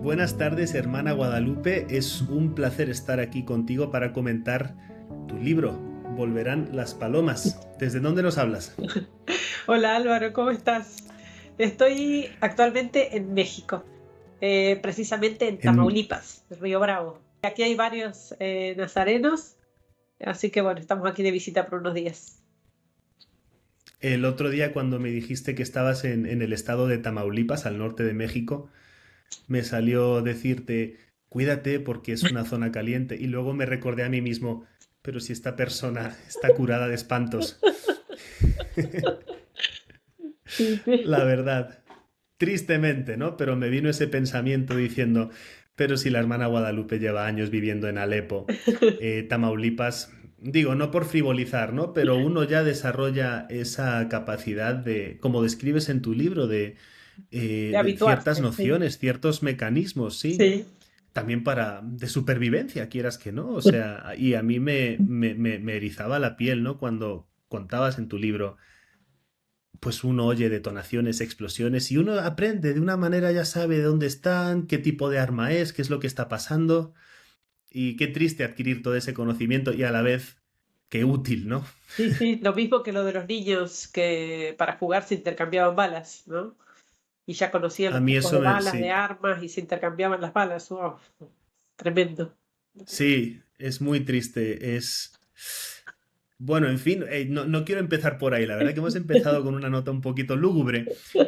Buenas tardes, hermana Guadalupe. Es un placer estar aquí contigo para comentar tu libro, Volverán las palomas. ¿Desde dónde nos hablas? Hola Álvaro, ¿cómo estás? Estoy actualmente en México, precisamente en En Tamaulipas, Río Bravo. Aquí hay varios nazarenos, así que bueno, estamos aquí de visita por unos días. el otro día cuando me dijiste que estabas en el estado de Tamaulipas, al norte de México, me salió decirte, cuídate porque es una zona caliente. Y luego me recordé a mí mismo, pero si esta persona está curada de espantos. Sí, sí. La verdad, tristemente, ¿no? Pero me vino ese pensamiento diciendo, pero si la hermana Guadalupe lleva años viviendo en Alepo, Tamaulipas, digo, no por frivolizar, ¿no? Pero uno ya desarrolla esa capacidad de, como describes en tu libro, De de ciertas habituarse, sí. nociones, ciertos mecanismos, sí. Sí, También de supervivencia, quieras que no. O sea, y a mí me erizaba la piel, ¿no? Cuando contabas en tu libro pues uno oye detonaciones, explosiones y uno aprende de una manera, ya sabe de dónde están, qué tipo de arma es, qué es lo que está pasando y qué triste adquirir todo ese conocimiento y a la vez qué útil, ¿no? sí, sí, lo mismo que lo de los niños que para jugar se intercambiaban balas, ¿no? Y ya conocían A los mí tipos de balas, de sí, armas y se intercambiaban las balas. ¡Wow! Tremendo. sí, es muy triste, es... Bueno, en fin, no quiero empezar por ahí, la verdad que hemos empezado con una nota un poquito lúgubre,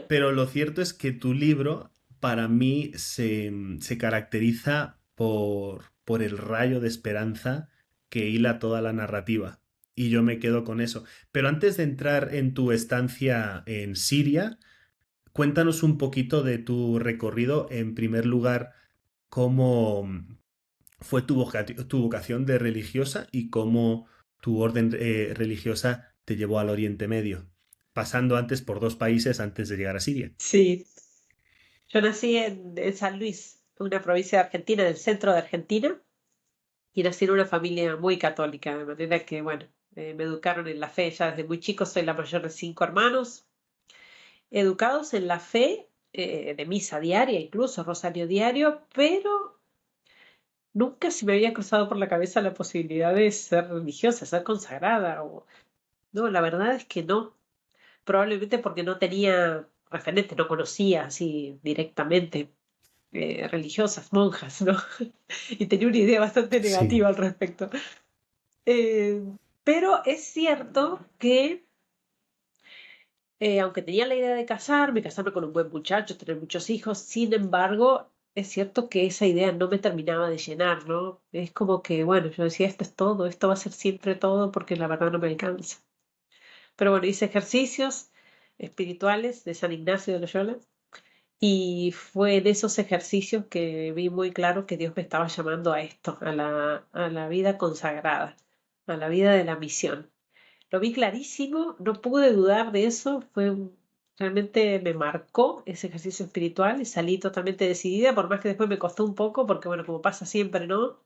pero lo cierto es que tu libro para mí se caracteriza por el rayo de esperanza que hila toda la narrativa. Y yo me quedo con eso. Pero antes de entrar en tu estancia en Siria, cuéntanos un poquito de tu recorrido. En primer lugar, cómo fue tu vocación de religiosa y cómo tu orden religiosa te llevó al Oriente Medio, pasando antes por dos países antes de llegar a Siria. Sí, yo nací en San Luis, una provincia de Argentina, del centro de Argentina, y nací en una familia muy católica, de manera que, bueno, me educaron en la fe ya desde muy chico, soy la mayor de 5 hermanos, educados en la fe, de misa diaria, incluso rosario diario, pero nunca se me había cruzado por la cabeza la posibilidad de ser religiosa, ser consagrada. No, la verdad es que no. Probablemente porque no tenía referentes, no conocía así directamente religiosas, monjas, ¿no? Y tenía una idea bastante Sí, negativa al respecto. Eh, pero es cierto que, aunque tenía la idea de casarme con un buen muchacho, tener muchos hijos, sin embargo, es cierto que esa idea no me terminaba de llenar, ¿no? Es como que, bueno, yo decía, esto es todo, esto va a ser siempre todo, porque la verdad no me alcanza. Pero bueno, hice ejercicios espirituales de San Ignacio de Loyola. Y fue en esos ejercicios que vi muy claro que Dios me estaba llamando a esto, a la vida consagrada, a la vida de la misión. Lo vi clarísimo, no pude dudar de eso, realmente me marcó ese ejercicio espiritual y salí totalmente decidida, por más que después me costó un poco, porque bueno, como pasa siempre, ¿no?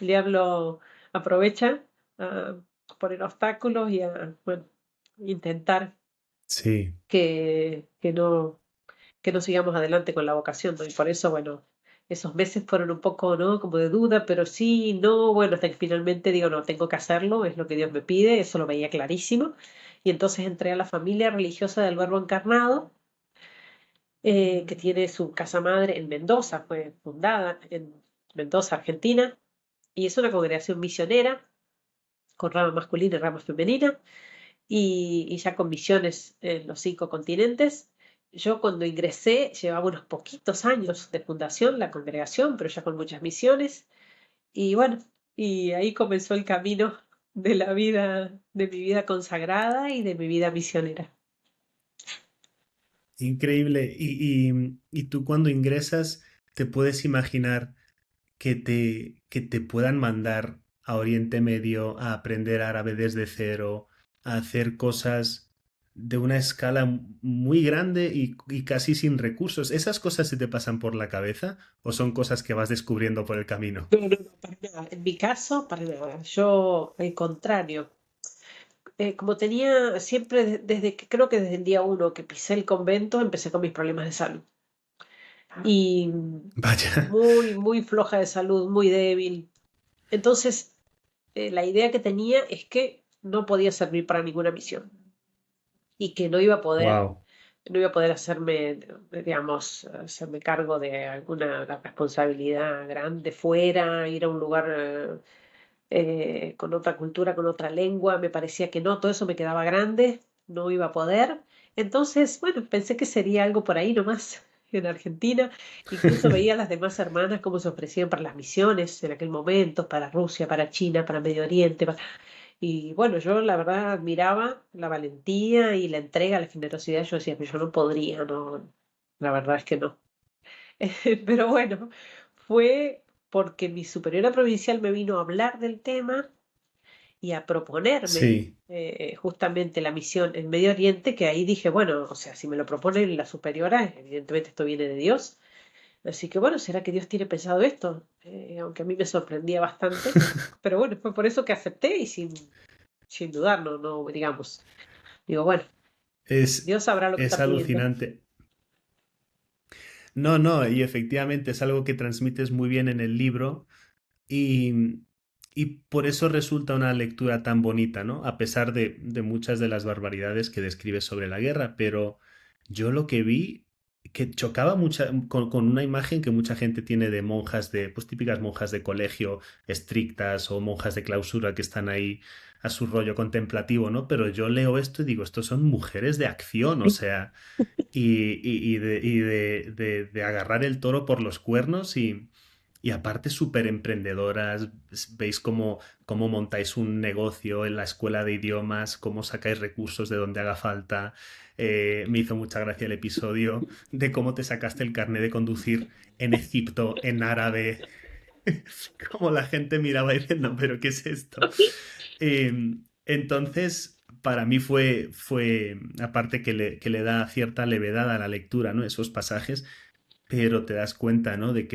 El diablo aprovecha a poner obstáculos y a, bueno, intentar sí, que no sigamos adelante con la vocación, ¿no? Y por eso, bueno, esos meses fueron un poco, ¿no? Como de duda, pero sí, no, bueno, hasta que finalmente digo, no, tengo que hacerlo, es lo que Dios me pide, eso lo veía clarísimo. Y entonces entré a la familia religiosa del Verbo Encarnado, que tiene su casa madre en Mendoza, fue fundada en Mendoza, Argentina, y es una congregación misionera, con rama masculina y rama femenina, y ya con misiones en los 5 continentes. Yo cuando ingresé llevaba unos poquitos años de fundación, la congregación, pero ya con muchas misiones. Y bueno, y ahí comenzó el camino de la vida, de mi vida consagrada y de mi vida misionera. increíble. Y tú cuando ingresas, te puedes imaginar que te puedan mandar a Oriente Medio a aprender árabe desde cero, a hacer cosas de una escala muy grande y casi sin recursos. ¿Esas cosas se te pasan por la cabeza o son cosas que vas descubriendo por el camino? No, no, no, para nada. En mi caso, para nada. Yo, al contrario. como tenía siempre, desde que creo que desde el día uno que pisé el convento, empecé con mis problemas de salud. Y Vaya. muy, muy floja de salud, muy débil. Entonces, la idea que tenía es que no podía servir para ninguna misión y que Wow. no iba a poder hacerme, digamos, hacerme cargo de alguna responsabilidad grande fuera, ir a un lugar con otra cultura, con otra lengua. Me parecía que no, todo eso me quedaba grande, no iba a poder. Entonces, bueno, pensé que sería algo por ahí nomás. En Argentina, incluso veía a las demás hermanas cómo se ofrecían para las misiones en aquel momento, para Rusia, para China, para Medio Oriente, y bueno, yo la verdad admiraba la valentía y la entrega, la generosidad. Yo decía, pero yo no podría, no, la verdad es que no. Pero bueno, fue porque mi superiora provincial me vino a hablar del tema y a proponerme Sí. justamente la misión en Medio Oriente, que ahí dije, bueno, o sea, si me lo propone la superiora, evidentemente esto viene de Dios. Así que bueno, ¿será que Dios tiene pensado esto? Aunque a mí me sorprendía bastante. Pero bueno, fue por eso que acepté y sin dudar, no, no, digamos. Digo, bueno, Es, Dios sabrá lo que es está pidiendo. alucinante. No, no, y efectivamente es algo que transmites muy bien en el libro y, y por eso resulta una lectura tan bonita, ¿no? A pesar de muchas de las barbaridades que describes sobre la guerra, pero yo lo que vi que chocaba con una imagen que mucha gente tiene de monjas de, pues típicas monjas de colegio estrictas o monjas de clausura que están ahí a su rollo contemplativo, ¿no? Pero yo leo esto y digo, estos son mujeres de acción, o sea, y de agarrar el toro por los cuernos y aparte súper emprendedoras, veis cómo montáis un negocio en la escuela de idiomas, cómo sacáis recursos de donde haga falta. Me hizo mucha gracia el episodio de cómo te sacaste el carnet de conducir en Egipto, en árabe, como la gente miraba diciendo, pero ¿qué es esto? Entonces, para mí fue aparte que le da cierta levedad a la lectura, ¿no? Esos pasajes, pero te das cuenta, ¿no? De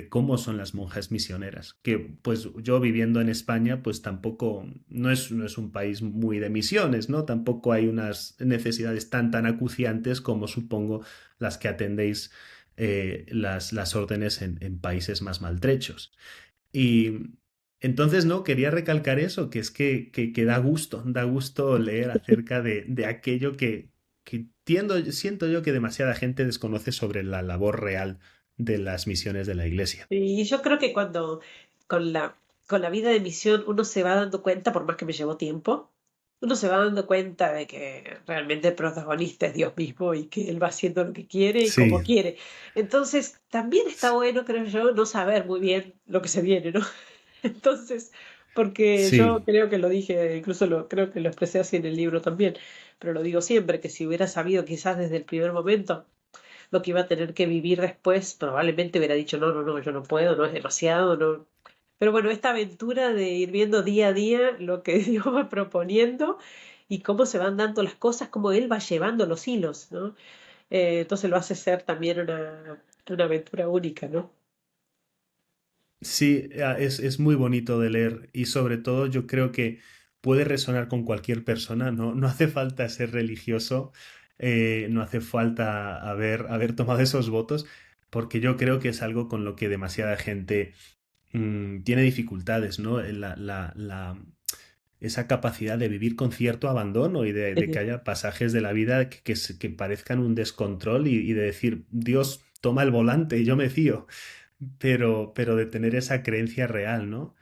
cómo son las monjas misioneras. Que, pues, yo viviendo en España, pues tampoco, no es un país muy de misiones, ¿no? Tampoco hay unas necesidades tan acuciantes como supongo las que atendéis las órdenes en países más maltrechos. Y entonces, no, quería recalcar eso, que es que da gusto leer acerca de aquello que siento yo que demasiada gente desconoce sobre la labor real de las misiones de la Iglesia. Y yo creo que cuando con con la vida de misión uno se va dando cuenta, por más que me llevó tiempo, uno se va dando cuenta de que realmente el protagonista es Dios mismo y que Él va haciendo lo que quiere y como Sí, quiere. Entonces, también está bueno, creo yo, no saber muy bien lo que se viene, ¿no? Entonces, porque yo sí, creo que lo dije, incluso creo que lo expresé así en el libro también, pero lo digo siempre, que si hubiera sabido quizás desde el primer momento lo que iba a tener que vivir después, probablemente hubiera dicho, no, no, no, yo no puedo, no es demasiado, no. Pero bueno, esta aventura de ir viendo día a día lo que Dios va proponiendo y cómo se van dando las cosas, cómo Él va llevando los hilos, ¿no? Entonces lo hace ser también una aventura única, ¿no? sí, es muy bonito de leer y sobre todo yo creo que puede resonar con cualquier persona, no hace falta ser religioso, no hace falta haber tomado esos votos, porque yo creo que es algo con lo que demasiada gente tiene dificultades, ¿no? Esa capacidad de vivir con cierto abandono y de que haya pasajes de la vida que parezcan un descontrol y de decir, Dios, toma el volante y yo me fío, pero de tener esa creencia real, ¿no?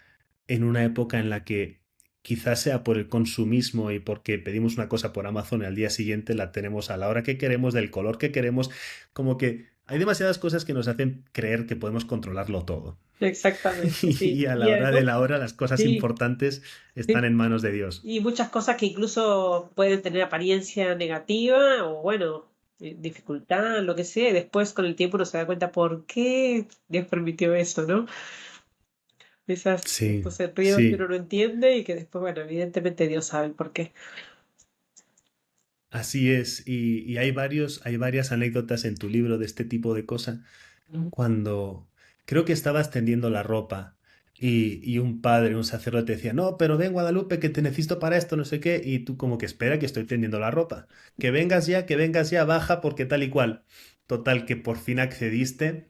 En una época en la que quizás sea por el consumismo y porque pedimos una cosa por Amazon y al día siguiente la tenemos a la hora que queremos, del color que queremos, como que hay demasiadas cosas que nos hacen creer que podemos controlarlo todo. Exactamente, sí. Y a Y la hora además, de la hora las cosas sí, importantes están sí. en manos de Dios. Y muchas cosas que incluso pueden tener apariencia negativa o bueno, dificultad, lo que sea, y después con el tiempo uno se da cuenta por qué Dios permitió eso, ¿no? Sí, Estos enredos que uno sí, no entiende y que después, bueno, evidentemente Dios sabe el por qué. así es. Y hay varias anécdotas en tu libro de este tipo de cosas. Cuando creo que estabas tendiendo la ropa y un padre, un sacerdote decía, no, pero ven Guadalupe, que te necesito para esto, no sé qué, y tú como que espera que estoy tendiendo la ropa. Que vengas ya, baja porque tal y cual. Total, que por fin accediste,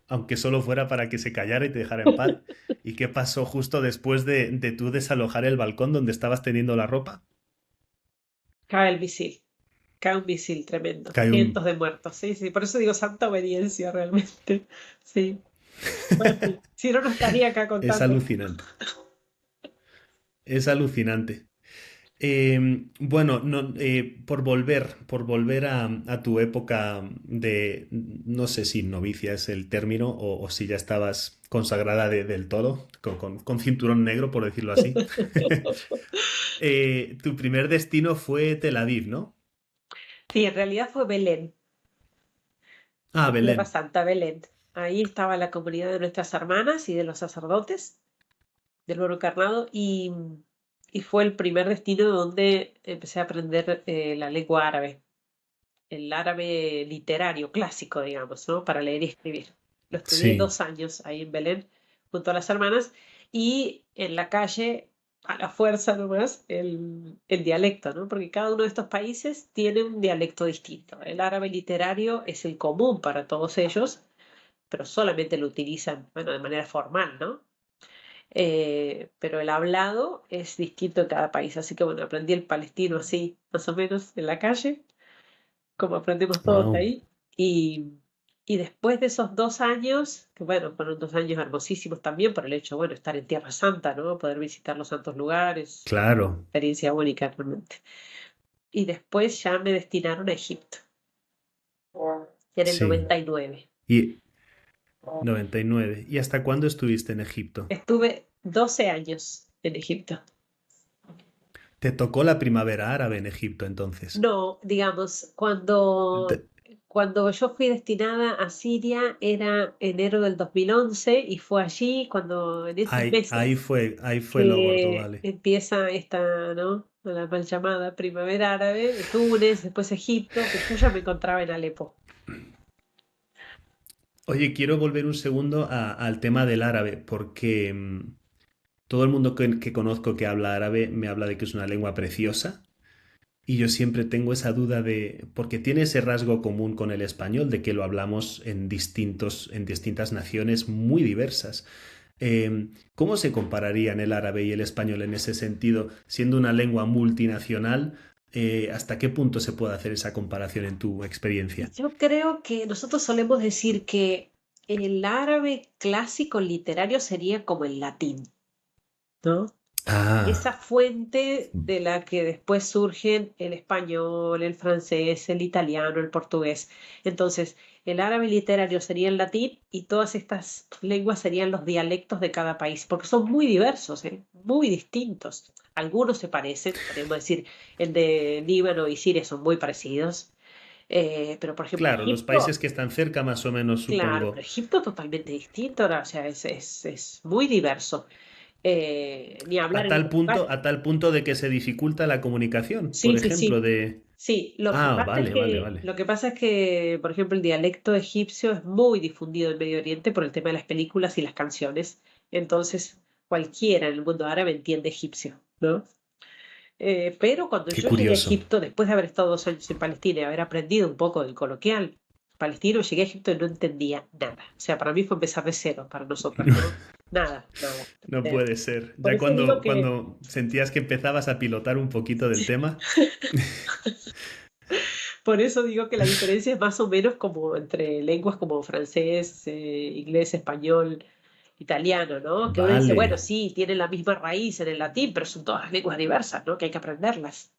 aunque solo fuera para que se callara y te dejara en paz. ¿Y qué pasó justo después de tú desalojar el balcón donde estabas tendiendo la ropa? Cae el misil, cae un misil tremendo, Cae un... cientos de muertos, sí, sí, por eso digo santa obediencia realmente, sí. Bueno, sí, si no, no estaría acá Es contando. alucinante. Es alucinante. Bueno, no, por volver a tu época de, no sé si novicia es el término o si ya estabas consagrada del todo, con cinturón negro, por decirlo así. Tu primer destino fue Tel Aviv, ¿no? Sí, en realidad fue Belén, Ah, en Tierra Belén. Santa, Belén. Ahí estaba la comunidad de nuestras hermanas y de los sacerdotes del Oro Encarnado y fue el primer destino donde empecé a aprender la lengua árabe, el árabe literario, clásico, digamos, ¿no? Para leer y escribir. Lo estudié Sí, 2 años ahí en Belén junto a las hermanas y en la calle, a la fuerza nomás, el dialecto, ¿no? Porque cada uno de estos países tiene un dialecto distinto. El árabe literario es el común para todos ellos, pero solamente lo utilizan, bueno, de manera formal, ¿no? Pero el hablado es distinto en cada país. Así que bueno, aprendí el palestino así, más o menos, en la calle, como aprendemos todos wow, ahí. Y, y después de esos 2 años, que bueno, fueron 2 años hermosísimos también por el hecho, bueno, estar en Tierra Santa, ¿no? Poder visitar los santos lugares, claro, experiencia única realmente. Y después ya me destinaron a Egipto, en el sí. 99. Y 99. ¿Y hasta cuándo estuviste en Egipto? Estuve 12 años en Egipto. Te tocó la primavera árabe en Egipto entonces. No, digamos, cuando yo fui destinada a Siria era enero del 2011 y fue allí cuando en esos meses Ahí fue lo gordo, que vale. empieza esta, ¿no? La mal llamada primavera árabe, de Túnez, después Egipto, pero yo ya me encontraba en Alepo. Oye, quiero volver un segundo al tema del árabe, porque todo el mundo que conozco que habla árabe me habla de que es una lengua preciosa. Y yo siempre tengo esa duda de, porque tiene ese rasgo común con el español, de que lo hablamos en distintas naciones muy diversas. ¿Cómo se compararían el árabe y el español en ese sentido, siendo una lengua multinacional? ¿Hasta qué punto se puede hacer esa comparación en tu Y experiencia? yo creo que nosotros solemos decir que el árabe clásico literario sería como el latín, ¿no? Esa Ah, fuente de la que después surgen el español, el francés, el italiano, el portugués. Entonces, el árabe literario sería el latín y todas estas lenguas serían los dialectos de cada país, porque son muy diversos, ¿eh? Muy distintos. Algunos se parecen, podemos decir, el de Líbano y Siria son muy parecidos, pero por ejemplo, claro, los Egipto, países que están cerca más o menos, claro, pero supongo. Egipto es totalmente distinto, ¿no? O sea, es muy diverso. Ni hablar en otros lugares. A tal punto de que se dificulta la comunicación, Sí, por sí, ejemplo, sí. de... Sí, Ah, vale, vale, vale. lo que pasa es que, por ejemplo, el dialecto egipcio es muy difundido en Medio Oriente por el tema de las películas y las canciones. Entonces, cualquiera en el mundo árabe entiende egipcio, ¿no? Pero cuando Qué yo llegué a curioso. Egipto, después de haber estado 2 años en Palestina y haber aprendido un poco del coloquial palestino, llegué a Egipto y no entendía nada. O sea, para mí fue empezar de cero, para nosotras, ¿no? Nada, nada. No puede ser. Por Ya eso digo que cuando sentías que empezabas a pilotar un poquito del tema. Por eso digo que la diferencia es más o menos como entre lenguas como francés, inglés, español, italiano, ¿no? Que uno dice, bueno, Vale. sí, tienen la misma raíz en el latín, pero son todas lenguas diversas, ¿no? Que hay que aprenderlas.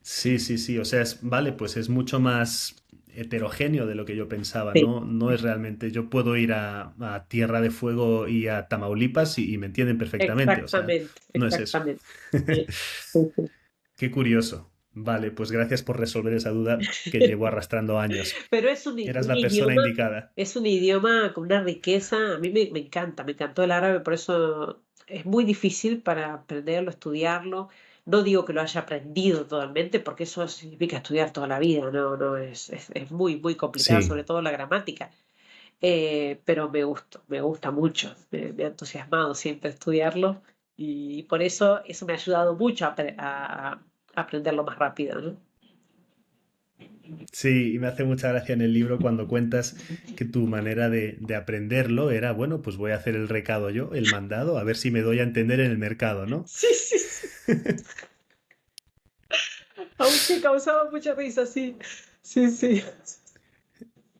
Sí, sí, sí. O sea, vale, pues es mucho más heterogéneo de lo que yo pensaba. Sí, No, no es realmente. Yo puedo ir a Tierra de Fuego y a Tamaulipas y me entienden perfectamente. O sea, exactamente, no es eso. exactamente. Sí, sí, sí. Qué curioso. Vale, pues gracias por resolver esa duda que llevo arrastrando años. Pero Eras la persona indicada. es un idioma con una riqueza, a mí me encanta, me encantó el árabe, por eso es muy difícil para aprenderlo, estudiarlo. No digo que lo haya aprendido totalmente, porque eso significa estudiar toda la vida, no, no, es muy, muy complicado, Sí, sobre todo la gramática. pero me gusta mucho, me ha entusiasmado siempre estudiarlo y por eso me ha ayudado mucho a aprenderlo más rápido, ¿no? Sí, y me hace mucha gracia en el libro cuando cuentas que tu manera de aprenderlo era, bueno, pues voy a hacer el recado yo, el mandado, a ver si me doy a entender en el mercado, ¿no? Sí, sí, sí. Aunque causaba mucha risa, sí. Sí, sí.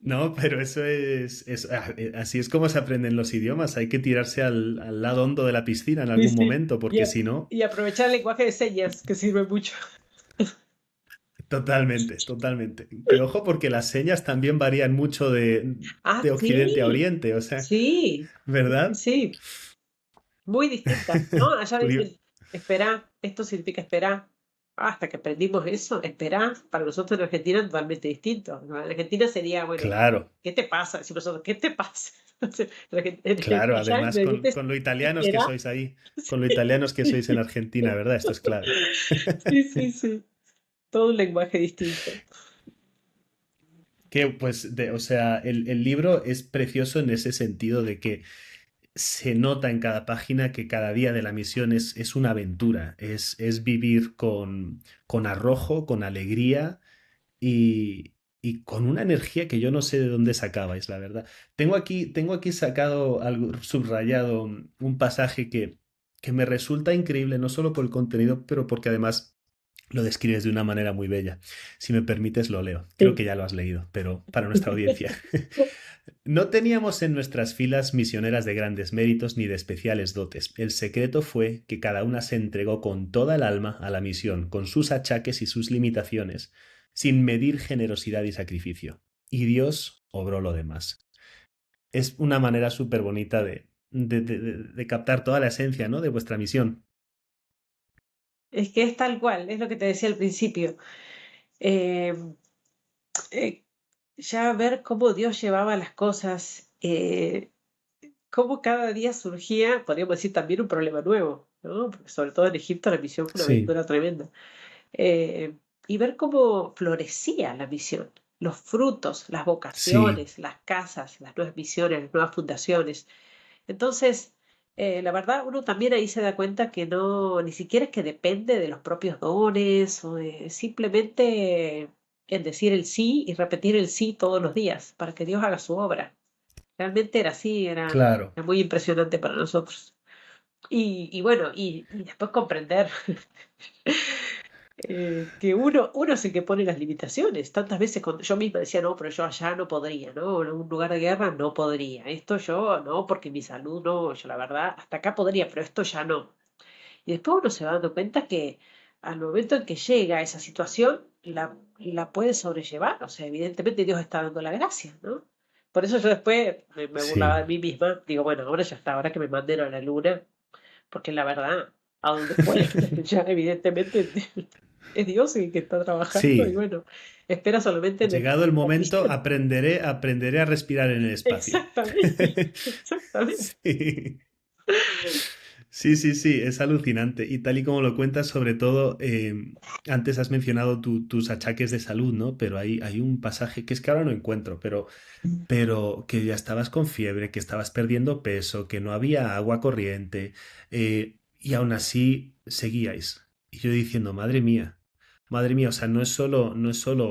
No, pero eso así es como se aprenden los idiomas. Hay que tirarse al lado hondo de la piscina en Sí, algún sí. momento, porque si no, Y aprovechar el lenguaje de señas, que sirve mucho. totalmente, totalmente. Que ojo, porque las señas también varían mucho Ah, de Occidente a sí. Oriente, o sea, Sí. Sí, ¿verdad? sí. Muy distintas, ¿no? Allá Curio- dicen, espera, esto significa esperar. Hasta que aprendimos eso, esperar, para nosotros en Argentina es totalmente distinto, ¿no? En Argentina sería, bueno, Claro, ¿qué te pasa? Decimos nosotros, ¿qué te pasa? claro. Allá Además, me dices, con lo italianos que espera. sois ahí, con lo italianos que sois en Argentina, ¿verdad? Esto es clave. Sí, sí, sí. Todo un lenguaje distinto. Que, pues, o sea, el libro es precioso en ese sentido de que se nota en cada página que cada día de la misión es una aventura, es vivir con arrojo, con alegría y con una energía que yo no sé de dónde sacabais, la verdad. Tengo aquí sacado algo subrayado, un pasaje que me resulta increíble, no solo por el contenido, pero porque además lo describes de una manera muy bella. Si me permites, lo leo. Creo que Sí. ya lo has leído, pero para nuestra audiencia. No teníamos en nuestras filas misioneras de grandes méritos ni de especiales dotes. El secreto fue que cada una se entregó con toda el alma a la misión, con sus achaques y sus limitaciones, sin medir generosidad y sacrificio. Y Dios obró lo demás. Es una manera súper bonita de captar toda la esencia, ¿no? De vuestra misión. Es que es tal cual, es lo que te decía al principio. Eh, eh, ya ver cómo Dios llevaba las cosas, cómo cada día surgía, podríamos decir, también un problema nuevo, ¿no? Porque sobre todo en Egipto la misión fue una Sí, aventura tremenda. Eh, y ver cómo florecía la misión, los frutos, las sí, vocaciones, las casas, las nuevas misiones, las nuevas fundaciones. Entonces, la verdad, uno también ahí se da cuenta que no, ni siquiera es que depende de los propios dones, o simplemente en decir el sí y repetir el sí todos los días para que Dios haga su obra. Realmente era así, claro. era muy impresionante para nosotros. Y bueno, y después comprender que uno es el que pone las limitaciones. Tantas veces cuando yo misma decía, no, pero yo allá no podría, ¿no? En un lugar de guerra no podría. Esto yo no, porque mi salud no, yo la verdad, hasta acá podría, pero esto ya no. Y después uno se va dando cuenta que al momento en que llega a esa situación, la puede sobrellevar. O sea, evidentemente Dios está dando la gracia, ¿no? Por eso yo después me burlaba de Sí. mí misma. Digo, bueno, ahora ya está, ahora que me manden a la luna, porque la verdad, a donde fue, ya evidentemente es Dios el que está trabajando y Sí. bueno, espera solamente Llegado el nuestra momento, misión. aprenderé a respirar en el espacio. Exactamente, exactamente. Sí. Sí, sí, sí, es alucinante. Y tal y como lo cuentas, sobre todo, antes has mencionado tus achaques de salud, ¿no? Pero hay un pasaje que es que ahora no encuentro, pero que ya estabas con fiebre, que estabas perdiendo peso, que no había agua corriente, y aún así seguíais. Y yo diciendo, madre mía, o sea, no es solo,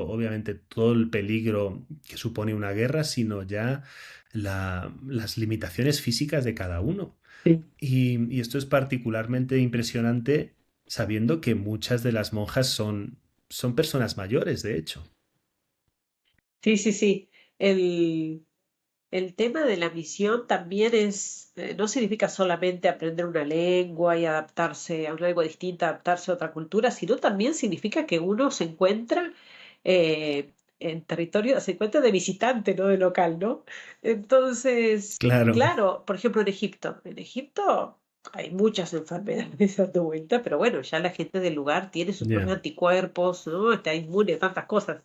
obviamente, todo el peligro que supone una guerra, sino ya las limitaciones físicas de cada uno. Sí, Y esto es particularmente impresionante sabiendo que muchas de las monjas son personas mayores, de hecho. sí, sí, sí. El, el tema de la misión también no significa solamente aprender una lengua y adaptarse a una lengua distinta, adaptarse a otra cultura, sino también significa que uno se encuentra en territorio, se encuentra de visitante, no de local, ¿no? Entonces, Claro, claro, por ejemplo, en Egipto hay muchas enfermedades dando vuelta, pero bueno, ya la gente del lugar tiene sus propios ya. anticuerpos, ¿no? Está inmune a tantas cosas,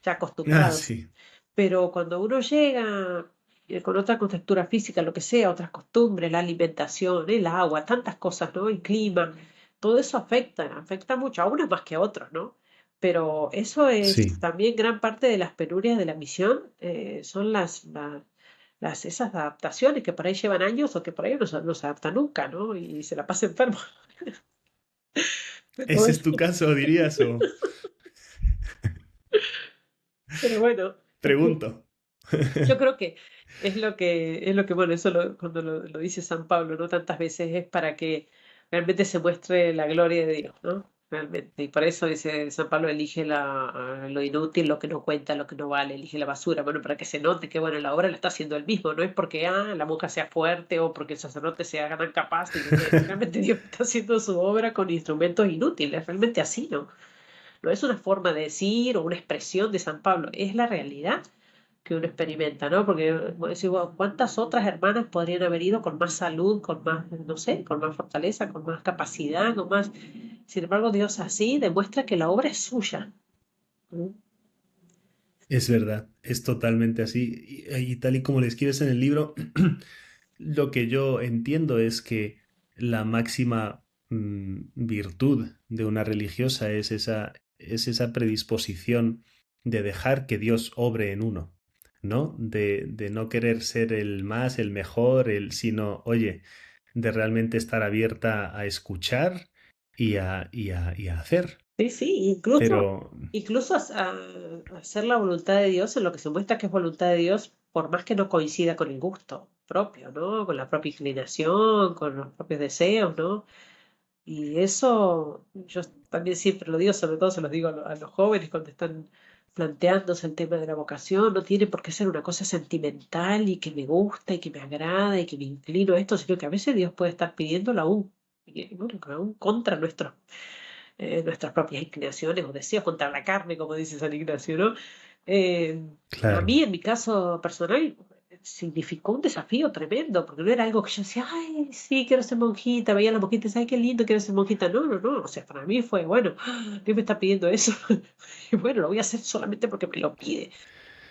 ya Ah, acostumbrados. sí, Pero cuando uno llega con otra contextura física, lo que sea, otras costumbres, la alimentación, el agua, tantas cosas, ¿no? El clima, todo eso afecta mucho, a unos más que a otros, ¿no? Pero eso es sí, también gran parte de las penurias de la misión, son esas adaptaciones que por ahí llevan años o que por ahí no se adapta nunca, ¿no? Y se la pasa enfermo. Pero ¿Ese bueno, es tu caso, dirías? O pero bueno, pregunto. yo creo que bueno, eso cuando lo dice San Pablo, ¿no? Tantas veces es para que realmente se muestre la gloria de Dios, ¿no? Realmente. Y por eso dice San Pablo, elige lo inútil, lo que no cuenta, lo que no vale, elige la basura, bueno, para que se note que, bueno, la obra la está haciendo él mismo, no es porque, la monja sea fuerte o porque el sacerdote sea gran capaz, sino que realmente Dios está haciendo su obra con instrumentos inútiles, realmente así, ¿no? No es una forma de decir o una expresión de San Pablo, es la realidad que uno experimenta, ¿no? Porque vos decís, "Wow, ¿cuántas otras hermanas podrían haber ido con más salud, con más, no sé, con más fortaleza, con más capacidad, con más... Sin embargo, Dios así demuestra que la obra es suya. ¿Mm? Es verdad, es totalmente así. Y tal y como le escribes en el libro, lo que yo entiendo es que la máxima virtud de una religiosa es esa predisposición de dejar que Dios obre en uno, ¿no? De no querer ser el más, el mejor, sino, oye, de realmente estar abierta a escuchar y a hacer. Sí, sí, Pero, incluso hacer la voluntad de Dios en lo que se muestra que es voluntad de Dios, por más que no coincida con el gusto propio, ¿no? Con la propia inclinación, con los propios deseos, ¿no? Y eso yo también siempre lo digo, sobre todo se los digo a los jóvenes cuando están planteándose el tema de la vocación, no tiene por qué ser una cosa sentimental y que me gusta y que me agrada y que me inclino a esto, sino que a veces Dios puede estar pidiéndolo aún, bueno, aún contra nuestras propias inclinaciones o deseos, contra la carne, como dice San Ignacio, ¿no? Eh, a claro, mí, en mi caso personal, significó un desafío tremendo, porque no era algo que yo decía, ay, sí, quiero ser monjita, veía a la monjita, ay, qué lindo, quiero ser monjita. No, no, no, o sea, para mí fue, bueno, Dios me está pidiendo eso, y bueno, lo voy a hacer solamente porque me lo pide.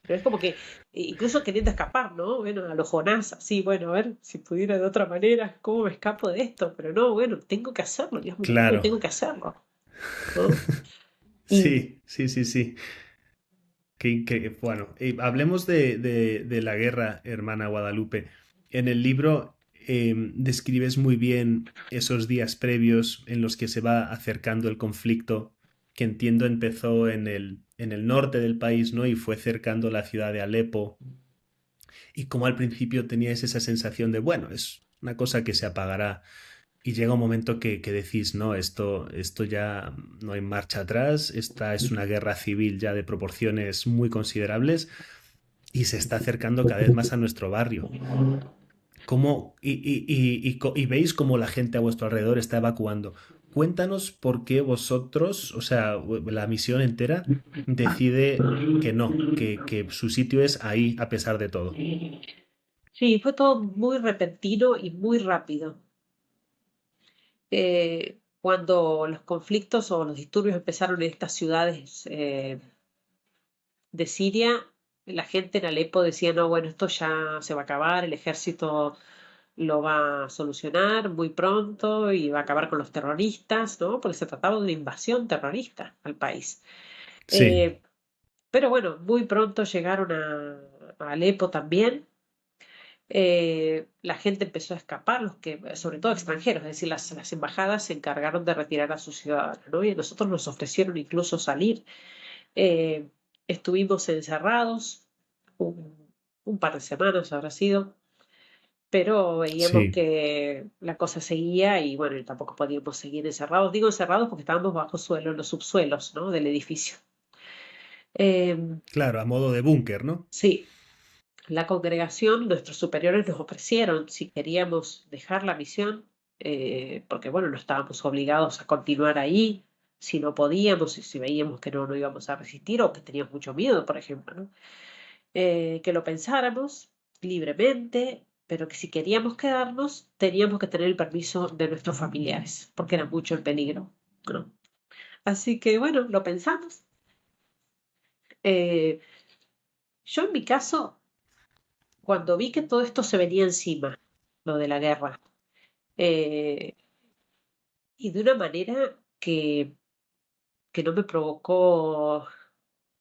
Pero es como que, incluso queriendo escapar, ¿no? Bueno, a lo Jonás, así, bueno, a ver, si pudiera de otra manera, ¿cómo me escapo de esto? Pero no, bueno, tengo que hacerlo, Dios me lo pide, claro. tengo que hacerlo, ¿no? Y Sí, sí, sí, sí. Bueno, hablemos de la guerra, hermana Guadalupe. En el libro describes muy bien esos días previos en los que se va acercando el conflicto, que entiendo empezó en el norte del país, ¿no? Y fue cercando la ciudad de Alepo. Y como al principio teníais esa sensación de, bueno, es una cosa que se apagará. Y llega un momento que decís, no, esto ya no hay marcha atrás, esta es una guerra civil ya de proporciones muy considerables y se está acercando cada vez más a nuestro barrio. Y veis cómo la gente a vuestro alrededor está evacuando. Cuéntanos por qué vosotros, o sea, la misión entera, decide que no, que su sitio es ahí a pesar de todo. sí, fue todo muy repentino y muy rápido. Cuando los conflictos o los disturbios empezaron en estas ciudades de Siria, la gente en Alepo decía, no, bueno, esto ya se va a acabar, el ejército lo va a solucionar muy pronto y va a acabar con los terroristas, ¿no? Porque se trataba de una invasión terrorista al país. Sí, Eh, pero bueno, muy pronto llegaron a Alepo también. La gente empezó a escapar, sobre todo extranjeros, es decir, las embajadas se encargaron de retirar a sus ciudadanos, ¿no? Y a nosotros nos ofrecieron incluso salir. Eh, Estuvimos encerrados un, un par de semanas, habrá sido, pero veíamos sí, que la cosa seguía y bueno, y tampoco podíamos seguir encerrados. Digo encerrados porque estábamos bajo suelo, en los subsuelos, ¿no? Del edificio. Eh, claro, a modo de búnker, ¿no? sí, la congregación, nuestros superiores nos ofrecieron si queríamos dejar la misión, porque bueno, no estábamos obligados a continuar ahí, si no podíamos, y si veíamos que no íbamos a resistir o que teníamos mucho miedo, por ejemplo, ¿no? Que lo pensáramos libremente, pero que si queríamos quedarnos, teníamos que tener el permiso de nuestros familiares, porque era mucho el peligro, ¿no? Así que bueno, lo pensamos. Eh, yo en mi caso, cuando vi que todo esto se venía encima, lo de la guerra, eh, y de una manera que no me provocó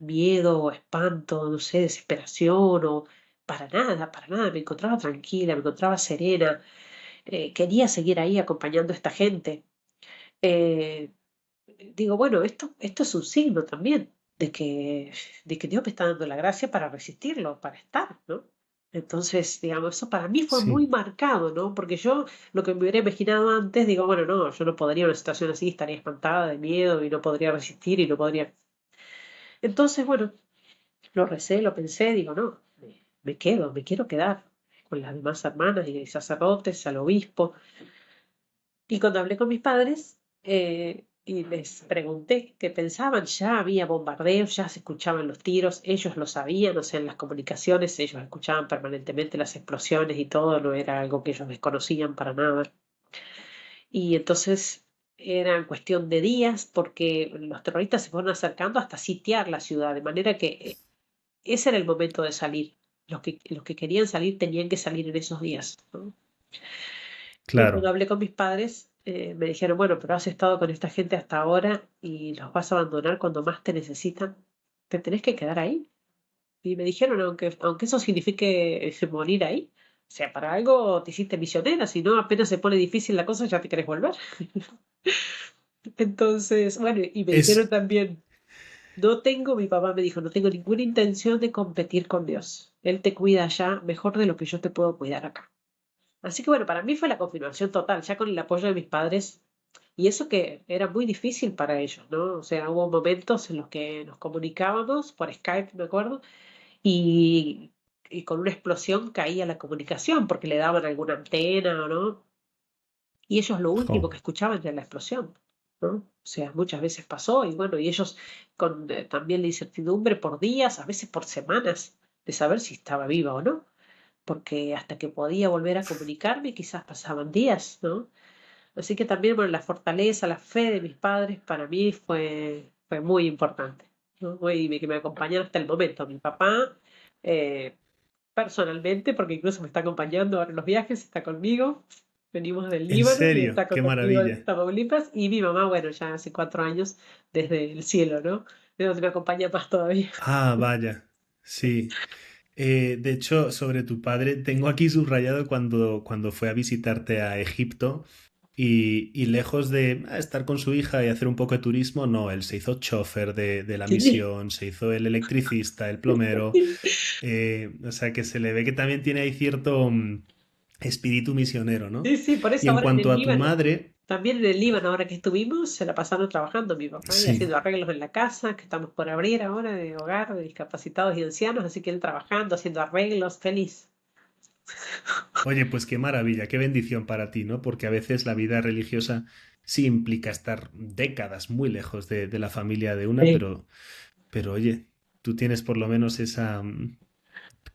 miedo o espanto, no sé, desesperación o para nada, me encontraba tranquila, me encontraba serena, quería seguir ahí acompañando a esta gente. Eh, Digo, bueno, esto es un signo también de que Dios me está dando la gracia para resistirlo, para estar, ¿no? Entonces, digamos, eso para mí fue muy Sí, marcado, ¿no? Porque yo lo que me hubiera imaginado antes, digo, bueno, no, yo no podría en una situación así, estaría espantada de miedo y no podría resistir y no podría. Entonces, bueno, lo recé, lo pensé, digo, no, me quedo, me quiero quedar con las demás hermanas y sacerdotes, al obispo. Y cuando hablé con mis padres y les pregunté qué pensaban, ya había bombardeos, ya se escuchaban los tiros, ellos lo sabían, o sea, en las comunicaciones ellos escuchaban permanentemente las explosiones y todo, no era algo que ellos desconocían para nada. Y entonces era en cuestión de días porque los terroristas se fueron acercando hasta sitiar la ciudad, de manera que ese era el momento de salir. Los que querían salir tenían que salir en esos días, ¿no? Y cuando claro. hablé con mis padres, me dijeron, bueno, pero has estado con esta gente hasta ahora y los vas a abandonar cuando más te necesitan. Te tenés que quedar ahí. Y me dijeron, aunque eso signifique morir ahí, o sea, para algo te hiciste misionera, si no apenas se pone difícil la cosa, ya te querés volver. Entonces, bueno, y me dijeron Es, también, mi papá me dijo, no tengo ninguna intención de competir con Dios. Él te cuida allá mejor de lo que yo te puedo cuidar acá. Así que bueno, para mí fue la confirmación total, ya con el apoyo de mis padres, y eso que era muy difícil para ellos, ¿no? O sea, hubo momentos en los que nos comunicábamos por Skype, me acuerdo, y, y con una explosión caía la comunicación porque le daban alguna antena o no, y ellos lo último jo, que escuchaban era la explosión, ¿no? O sea, muchas veces pasó, y bueno, y ellos con también la incertidumbre por días, a veces por semanas, de saber si estaba viva o no porque hasta que podía volver a comunicarme quizás pasaban días, ¿no? Así que también, bueno, la fortaleza, la fe de mis padres para mí fue muy importante, ¿no? Que me acompañaron hasta el momento. Mi papá, eh, personalmente, porque incluso me está acompañando ahora en los viajes, está conmigo. Venimos del en Líbano y serio, está qué conmigo en maravilla. Tamaulipas. Y mi mamá, bueno, ya hace 4 años desde el cielo, ¿no? De donde me acompaña más todavía. Ah, vaya. Sí. De hecho, sobre tu padre, tengo aquí subrayado cuando fue a visitarte a Egipto y lejos de estar con su hija y hacer un poco de turismo, no, él se hizo chofer de la Sí. misión, se hizo el electricista, el plomero, o sea que se le ve que también tiene ahí cierto espíritu misionero, ¿no? Sí, sí, por Y eso en ahora en cuanto el a tu Líbano. madre, También en el Líbano, ahora que estuvimos, se la pasaron trabajando mi papá y sí. haciendo arreglos en la casa, que estamos por abrir ahora de hogar de discapacitados y ancianos, así que él trabajando, haciendo arreglos, feliz. Oye, pues qué maravilla, qué bendición para ti, ¿no? Porque a veces la vida religiosa sí implica estar décadas muy lejos de la familia de una, Sí. pero oye, tú tienes por lo menos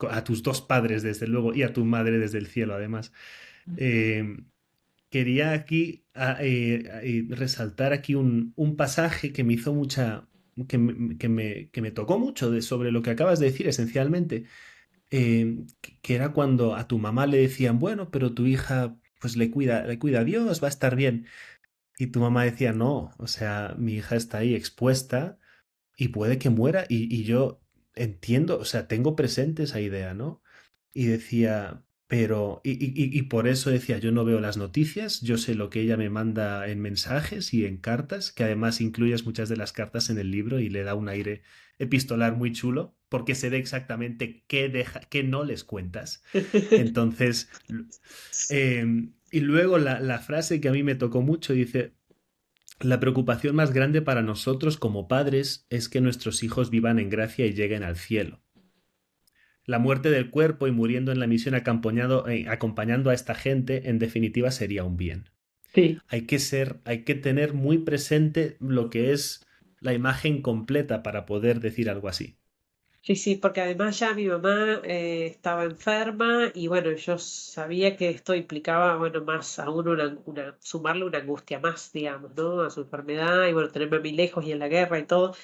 a tus dos padres desde luego y a tu madre desde el cielo además. Eh, Quería aquí resaltar aquí un pasaje que me hizo mucha, que me tocó mucho sobre lo que acabas de decir esencialmente, que era cuando a tu mamá le decían, bueno, pero tu hija pues le cuida a Dios, va a estar bien. Y tu mamá decía, no, o sea, mi hija está ahí expuesta y puede que muera y yo entiendo, o sea, tengo presente esa idea, ¿no? Y decía, pero, y por eso decía, yo no veo las noticias, yo sé lo que ella me manda en mensajes y en cartas, que además incluyes muchas de las cartas en el libro y le da un aire epistolar muy chulo, porque sé de exactamente qué no les cuentas. Entonces, y luego la frase que a mí me tocó mucho dice, la preocupación más grande para nosotros como padres es que nuestros hijos vivan en gracia y lleguen al cielo. La muerte del cuerpo y muriendo en la misión acompañando a esta gente, en definitiva, sería un bien. Sí, Hay que tener muy presente lo que es la imagen completa para poder decir algo así. sí, sí, porque además ya mi mamá estaba enferma y bueno, yo sabía que esto implicaba, bueno, más aún sumarle una angustia más, digamos, ¿no? A su enfermedad y bueno, tenerme a mí lejos y en la guerra y todo,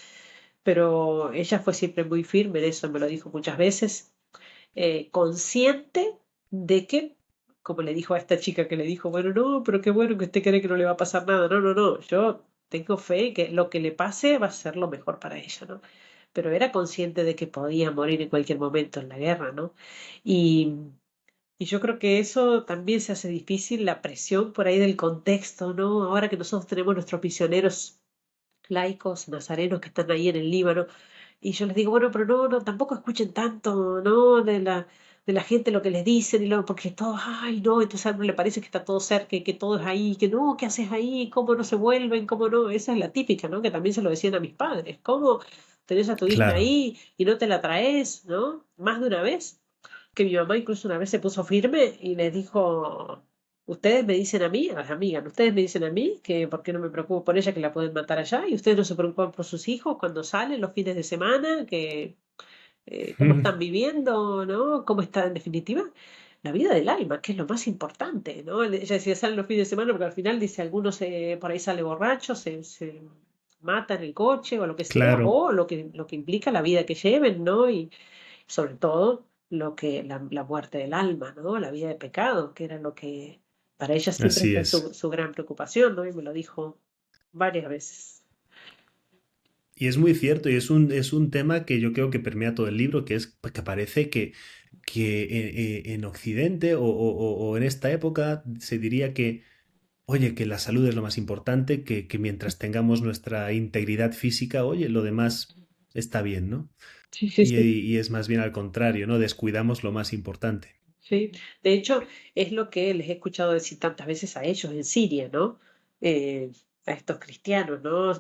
pero ella fue siempre muy firme en eso, me lo dijo muchas veces consciente de que, como le dijo a esta chica que le dijo, bueno, no, pero qué bueno que usted cree que no le va a pasar nada. No, no, no, yo tengo fe en que lo que le pase va a ser lo mejor para ella, ¿no? pero era consciente de que podía morir en cualquier momento en la guerra, ¿no? Y, y yo creo que eso también se hace difícil, la presión por ahí del contexto, ¿no? Ahora que nosotros tenemos nuestros misioneros laicos, nazarenos que están ahí en el Líbano, y yo les digo, bueno, pero no, no, tampoco escuchen tanto, ¿no? De la gente lo que les dicen, porque todos, ay, no, entonces a uno le parece que está todo cerca y que todo es ahí, que no, ¿qué haces ahí? ¿Cómo no se vuelven? ¿Cómo no? Esa es la típica, ¿no? Que también se lo decían a mis padres. ¿Cómo tenés a tu hija Claro. ahí y no te la traes, ¿no? Más de una vez. Que mi mamá incluso una vez se puso firme y les dijo, ustedes me dicen a mí, a las amigas, ustedes me dicen a mí que por qué no me preocupo por ella, que la pueden matar allá, y ustedes no se preocupan por sus hijos cuando salen los fines de semana, que cómo están viviendo, ¿no? ¿Cómo está en definitiva? La vida del alma, que es lo más importante, ¿no? Ella decía, salen los fines de semana porque al final dice, algunos por ahí sale borracho, se mata en el coche o lo que sea, Claro. o lo que implica la vida que lleven, ¿no? Y sobre todo la muerte del alma, ¿no? La vida de pecado, que era lo que para ella siempre Así fue es. su gran preocupación, ¿no? Y me lo dijo varias veces. Y es muy cierto, y es un tema que yo creo que permea todo el libro, que es que parece que en Occidente o en esta época se diría que, oye, que la salud es lo más importante, que mientras tengamos nuestra integridad física, oye, lo demás está bien, ¿no? Sí, sí, Y, sí. y es más bien al contrario, ¿no? Descuidamos lo más importante. Sí, de hecho, es lo que les he escuchado decir tantas veces a ellos en Siria, ¿no? A estos cristianos, ¿no?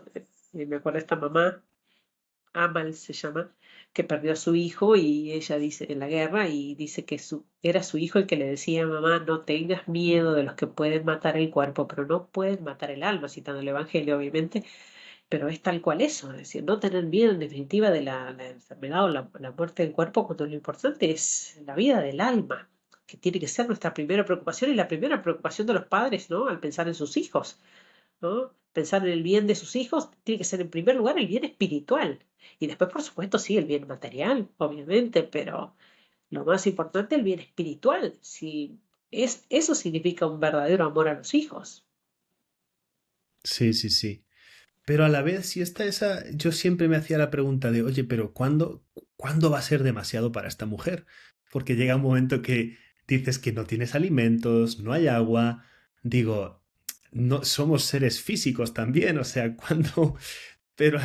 Me acuerdo de esta mamá, Amal se llama, que perdió a su hijo y ella dice en la guerra y dice que era su hijo el que le decía, mamá, no tengas miedo de los que pueden matar el cuerpo, pero no pueden matar el alma, citando el Evangelio, obviamente, pero es tal cual eso, es decir, no tener miedo en definitiva de la enfermedad o la muerte del cuerpo, cuando lo importante es la vida del alma, que tiene que ser nuestra primera preocupación y la primera preocupación de los padres, ¿no? Al pensar en sus hijos, ¿no? Pensar en el bien de sus hijos tiene que ser en primer lugar el bien espiritual. Y después, por supuesto, sí, el bien material, obviamente, pero lo más importante, el bien espiritual. Si eso significa un verdadero amor a los hijos. Sí, sí, sí. Pero a la vez, si está yo siempre me hacía la pregunta de, oye, pero ¿cuándo va a ser demasiado para esta mujer? Porque llega un momento que dices que no tienes alimentos, no hay agua. Digo, no somos seres físicos también, o sea, ¿cuándo? Pero,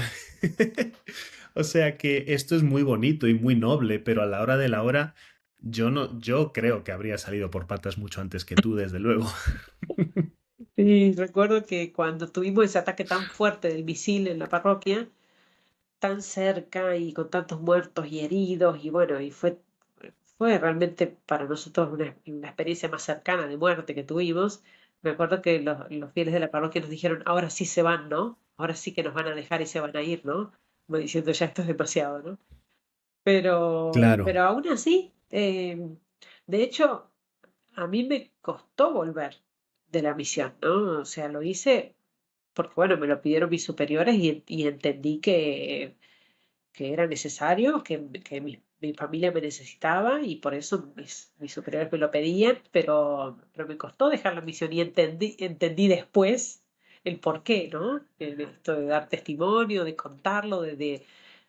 o sea que esto es muy bonito y muy noble, pero a la hora de la hora, yo creo que habría salido por patas mucho antes que tú, desde luego. Sí, recuerdo que cuando tuvimos ese ataque tan fuerte del misil en la parroquia, tan cerca y con tantos muertos y heridos, y bueno, fue realmente para nosotros una experiencia más cercana de muerte que tuvimos. Me acuerdo que los fieles de la parroquia nos dijeron, ahora sí se van, ¿no? Ahora sí que nos van a dejar y se van a ir, ¿no? Como diciendo, ya esto es demasiado, ¿no? Pero Claro. aún así, de hecho, a mí me costó volver de la misión, ¿no? O sea, lo hice porque, bueno, me lo pidieron mis superiores y entendí que era necesario, que mi familia me necesitaba y por eso mis superiores me lo pedían, pero me costó dejar la misión y entendí después el por qué, ¿no? Esto de dar testimonio, de contarlo, de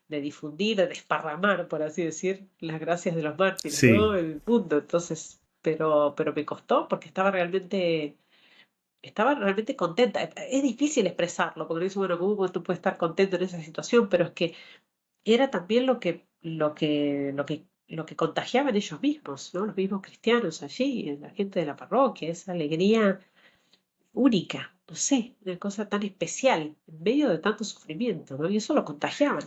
difundir, de desparramar, por así decir, las gracias de los mártires, ¿no? Sí, En el mundo. Entonces, pero me costó porque estaba realmente contenta. Es difícil expresarlo, porque dice, bueno, ¿cómo tú puedes estar contento en esa situación? Pero es que era también lo que contagiaban ellos mismos, ¿no? Los mismos cristianos allí, la gente de la parroquia, esa alegría única, no sé, una cosa tan especial, en medio de tanto sufrimiento, ¿no? Y eso lo contagiaban.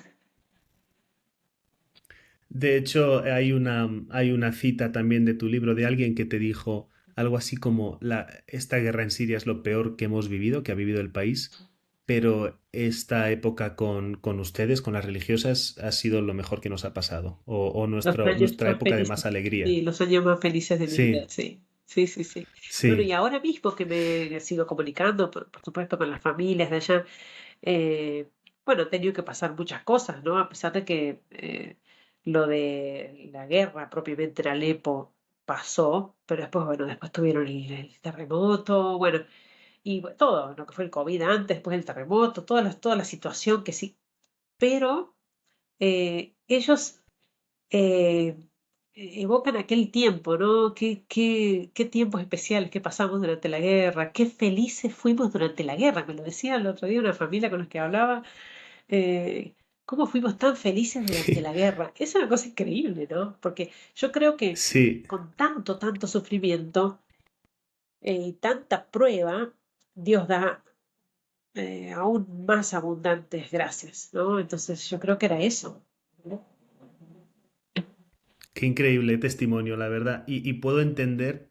de hecho, hay una cita también de tu libro de alguien que te dijo algo así como esta guerra en Siria es lo peor que hemos vivido, que ha vivido el país, pero esta época con ustedes, con las religiosas, ha sido lo mejor que nos ha pasado, o Los años nuestra más época de felices. más alegría. Sí, los años más felices de mi vida, Sí, sí. Sí, sí, sí. Bueno, y sí, ahora mismo que me sigo comunicando, por supuesto, con las familias de allá, eh, bueno, he tenido que pasar muchas cosas, ¿no? A pesar de que lo de la guerra propiamente en Alepo pasó, pero después, bueno, después tuvieron el terremoto, bueno, y todo, lo que fue el COVID antes, después el terremoto, toda la situación que sí, pero ellos eh, evocan aquel tiempo, ¿no? Qué tiempos especiales que pasamos durante la guerra, qué felices fuimos durante la guerra. Me lo decía el otro día una familia con los que hablaba, cómo fuimos tan felices durante la guerra. Es una cosa increíble, ¿no? Porque yo creo que Sí, con tanto sufrimiento y tanta prueba, Dios da aún más abundantes gracias, ¿no? Entonces yo creo que era eso, ¿no? qué increíble testimonio, la verdad. Y puedo entender,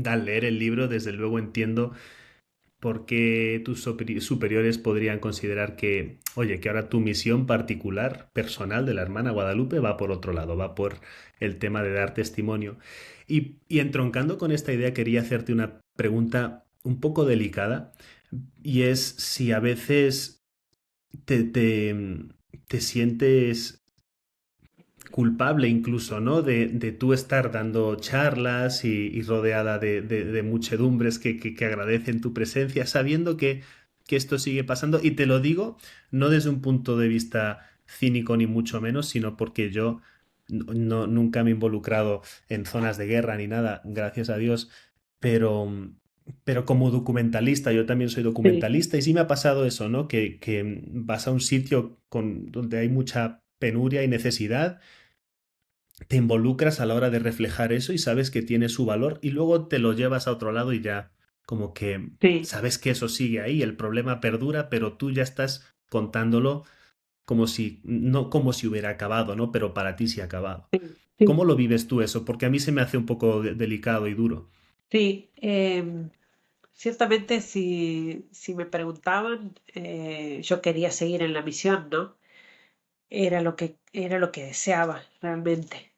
al leer el libro, desde luego entiendo por qué tus superiores podrían considerar que, oye, que ahora tu misión particular, personal de la hermana Guadalupe va por otro lado, va por el tema de dar testimonio. Y entroncando con esta idea, quería hacerte una pregunta un poco delicada, y es si a veces te, te, te sientes culpable incluso, ¿no? De tú estar dando charlas y rodeada de muchedumbres que agradecen tu presencia, sabiendo que esto sigue pasando. Y te lo digo no desde un punto de vista cínico ni mucho menos, sino porque yo nunca me he involucrado en zonas de guerra ni nada, gracias a Dios, pero, pero como documentalista, yo también soy Sí, documentalista y sí me ha pasado eso, ¿no? Que vas a un sitio donde hay mucha penuria y necesidad, te involucras a la hora de reflejar eso y sabes que tiene su valor y luego te lo llevas a otro lado y ya como que sí, sabes que eso sigue ahí, el problema perdura, pero tú ya estás contándolo como si no como si hubiera acabado, ¿no? Pero para ti sí ha acabado. sí, sí, ¿Cómo lo vives tú eso? Porque a mí se me hace un poco delicado y duro. sí. Ciertamente si me preguntaban, yo quería seguir en la misión, ¿no? Era lo que deseaba realmente.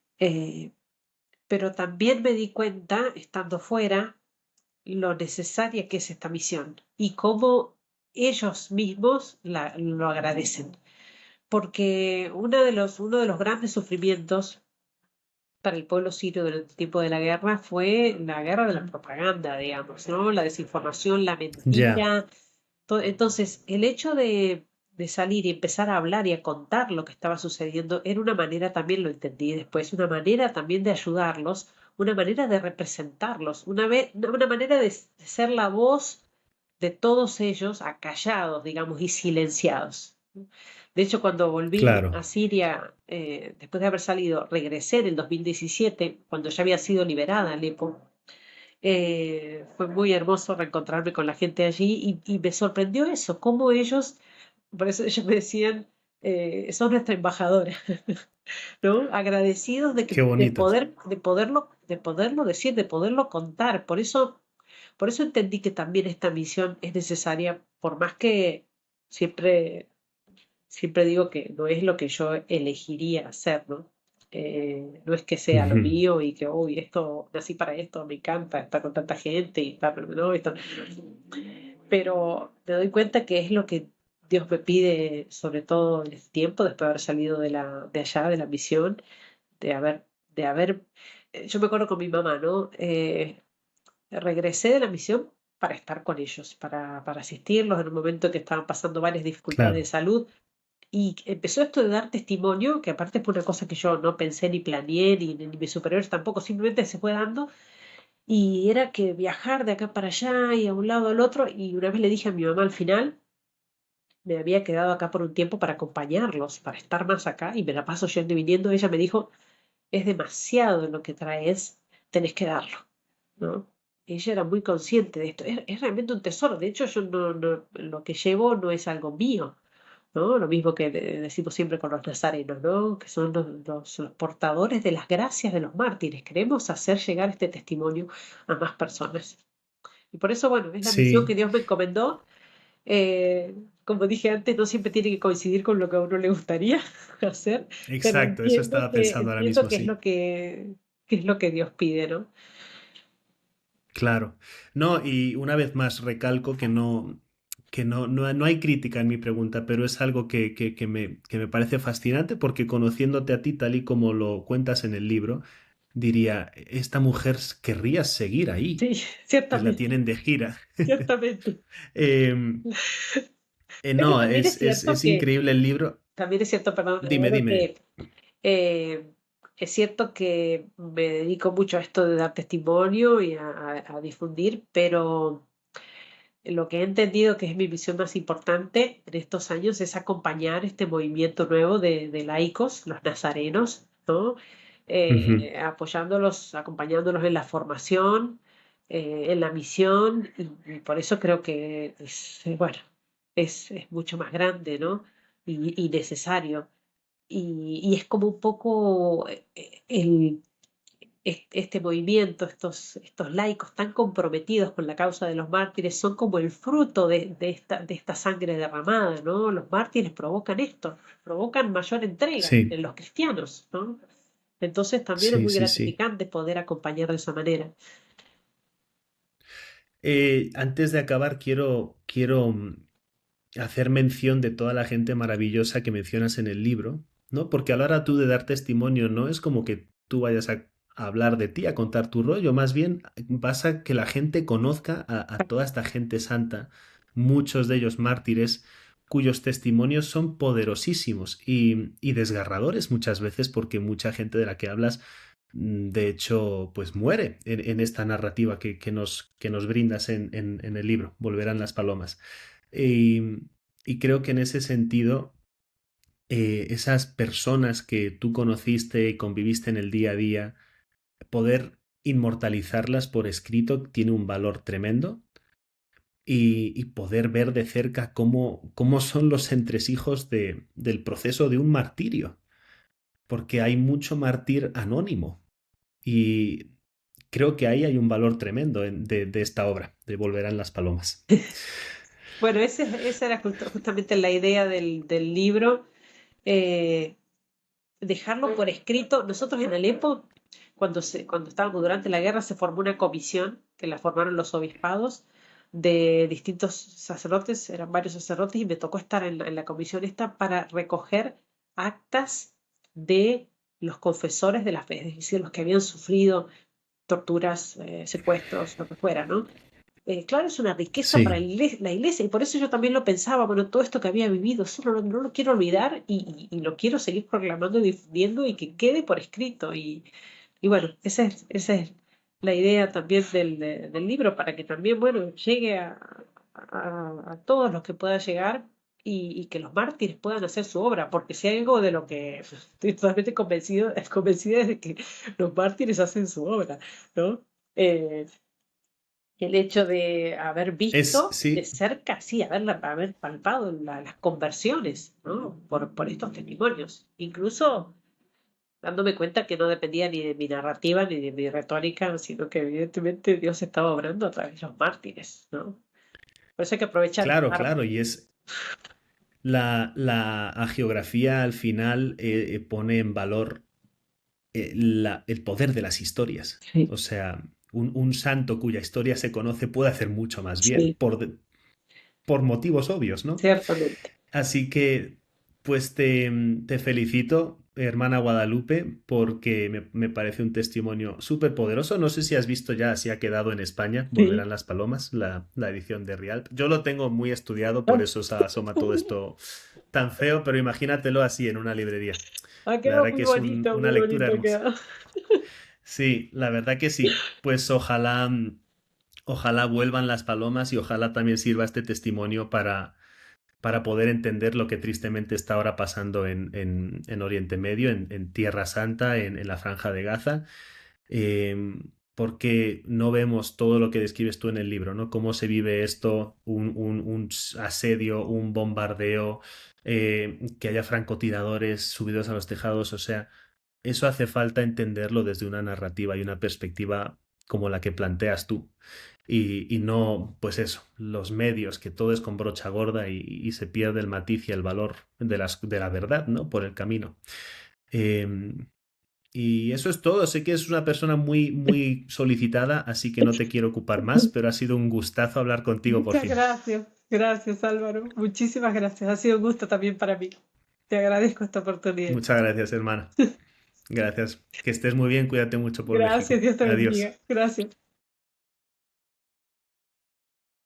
Pero también me di cuenta, estando fuera, lo necesaria que es esta misión y cómo ellos mismos lo agradecen. Porque uno de los grandes sufrimientos para el pueblo sirio durante el tiempo de la guerra fue la guerra de la propaganda, digamos, ¿no? La desinformación, la Ya, mentira. Entonces, el hecho de salir y empezar a hablar y a contar lo que estaba sucediendo era una manera, también lo entendí después, una manera también de ayudarlos, una manera de representarlos, una manera de ser la voz de todos ellos acallados, digamos, y silenciados. De hecho, cuando volví claro. a Siria, después de haber salido, regresé en el 2017, cuando ya había sido liberada Alepo. Fue muy hermoso reencontrarme con la gente allí y me sorprendió eso, cómo ellos, por eso ellos me decían, sos nuestra embajadora, ¿no? Agradecidos Qué bonito. de poderlo decir, de poderlo contar. Por eso entendí que también esta misión es necesaria, por más que siempre siempre digo que no es lo que yo elegiría hacer, ¿no? No es que sea lo Ujú. mío y que, uy, esto, nací para esto, me encanta estar con tanta gente y tal, no, esto. Pero me doy cuenta que es lo que Dios me pide, sobre todo en este tiempo, después de haber salido de allá, de la misión, de haber, de haber, yo me acuerdo con mi mamá, ¿no? Regresé de la misión para estar con ellos, para asistirlos en un momento que estaban pasando varias dificultades de Claro, salud y empezó esto de dar testimonio, que aparte fue una cosa que yo no pensé ni planeé, ni mis superiores tampoco, simplemente se fue dando. Y era que viajar de acá para allá y a un lado al otro. Y una vez le dije a mi mamá al final, me había quedado acá por un tiempo para acompañarlos, para estar más acá, y me la paso yendo y viniendo. Ella me dijo, es demasiado lo que traes, tenés que darlo, ¿no? Ella era muy consciente de esto. Es realmente un tesoro. De hecho, yo lo que llevo no es algo mío, ¿no? Lo mismo que decimos siempre con los nazarenos, ¿no? Que son los portadores de las gracias de los mártires. Queremos hacer llegar este testimonio a más personas. Y por eso, bueno, es la misión que sí, Dios me encomendó. Eh, Como dije antes, no siempre tiene que coincidir con lo que a uno le gustaría hacer, pero exacto, eso estaba pensando ahora entiendo mismo, que es sí. que es lo que Dios pide, ¿no? Claro. No, y una vez más recalco que no hay crítica en mi pregunta, pero es algo que me parece fascinante porque conociéndote a ti tal y como lo cuentas en el libro, diría, esta mujer querría seguir ahí Sí, y la ciertamente, tienen de gira. ciertamente. Em, Pero no, también es es, es, cierto es que increíble el libro. también es cierto, perdón, Dime, Álvaro, dime. que eh, es cierto que me dedico mucho a esto de dar testimonio y a difundir, pero lo que he entendido que es mi misión más importante en estos años es acompañar este movimiento nuevo de laicos, los nazarenos, ¿no? Ujú. Apoyándolos, acompañándolos en la formación, en la misión, y por eso creo que es, bueno, es mucho más grande, ¿no? Y necesario. Y es como un poco este movimiento, estos laicos tan comprometidos con la causa de los mártires, son como el fruto de esta sangre derramada, ¿no? Los mártires provocan esto, provocan mayor entrega Sí, en los cristianos, ¿no? Entonces también es sí, muy sí, sí. gratificante poder acompañar de esa manera. Antes de acabar, quiero hacer mención de toda la gente maravillosa que mencionas en el libro, ¿no? Porque a la hora tú de dar testimonio no es como que tú vayas a hablar de ti, a contar tu rollo, más bien vas a que la gente conozca a toda esta gente santa, muchos de ellos mártires, cuyos testimonios son poderosísimos y desgarradores muchas veces porque mucha gente de la que hablas, de hecho, pues muere en esta narrativa que nos brindas en el libro, Volverán las palomas. Y, y creo que en ese sentido, esas personas que tú conociste y conviviste en el día a día, poder inmortalizarlas por escrito tiene un valor tremendo y poder ver de cerca cómo son los entresijos del proceso de un martirio, porque hay mucho mártir anónimo y creo que ahí hay un valor tremendo de esta obra, de Volverán las palomas. Bueno, esa era justamente la idea del libro, eh, dejarlo por escrito. Nosotros en Alepo, cuando estábamos durante la guerra, se formó una comisión que la formaron los obispados de distintos sacerdotes, eran varios sacerdotes, y me tocó estar en la comisión esta para recoger actas de los confesores de la fe, es decir, los que habían sufrido torturas, secuestros, lo que fuera, ¿no? Claro, es una riqueza para Sí, la iglesia, y por eso yo también lo pensaba, bueno, todo esto que había vivido, eso no lo quiero olvidar, y lo quiero seguir proclamando y difundiendo y que quede por escrito. Y bueno, esa es la idea también del libro, para que también, bueno, llegue a todos los que pueda llegar, y que los mártires puedan hacer su obra, porque si hay algo de lo que estoy totalmente convencida es de que los mártires hacen su obra, ¿no? Eh, el hecho de haber visto de sí, cerca, sí, haber palpado las conversiones, ¿no? Por estos testimonios. Incluso dándome cuenta que no dependía ni de mi narrativa ni de mi retórica, sino que evidentemente Dios estaba obrando a través de los mártires, ¿no? Por eso hay que aprovechar esta claro, arma. claro, y es la hagiografía al final pone en valor el poder de las historias. Sí, O sea, un santo cuya historia se conoce puede hacer mucho más bien, sí, por motivos obvios, ¿no? ciertamente. Así que, pues te felicito, hermana Guadalupe, porque me parece un testimonio súper poderoso. No sé si has visto ya, si ha quedado en España, Sí. Volverán las Palomas, la edición de Rialp. Yo lo tengo muy estudiado, por eso se asoma todo esto tan feo, pero imagínatelo así en una librería. Ha La quedado verdad que es una muy lectura bonito ha hermosa. quedado. Sí, la verdad que sí. Pues ojalá vuelvan las palomas y ojalá también sirva este testimonio para poder entender lo que tristemente está ahora pasando en Oriente Medio, en Tierra Santa, en la Franja de Gaza, porque no vemos todo lo que describes tú en el libro, ¿no? Cómo se vive esto, un asedio, un bombardeo, que haya francotiradores subidos a los tejados, o sea, eso hace falta entenderlo desde una narrativa y una perspectiva como la que planteas tú. Y no, pues eso, los medios, que todo es con brocha gorda y se pierde el matiz y el valor de la verdad, ¿no? Por el camino. Eh, y eso es todo. Sé que es una persona muy, muy solicitada, así que no te quiero ocupar más, pero ha sido un gustazo hablar contigo por Muchas fin. gracias. Gracias, Álvaro. Muchísimas gracias. Ha sido un gusto también para mí. Te agradezco esta oportunidad. Muchas gracias, hermana. Gracias. Que estés muy bien, cuídate mucho por Gracias, México. Dios te bendiga. Adiós. Gracias.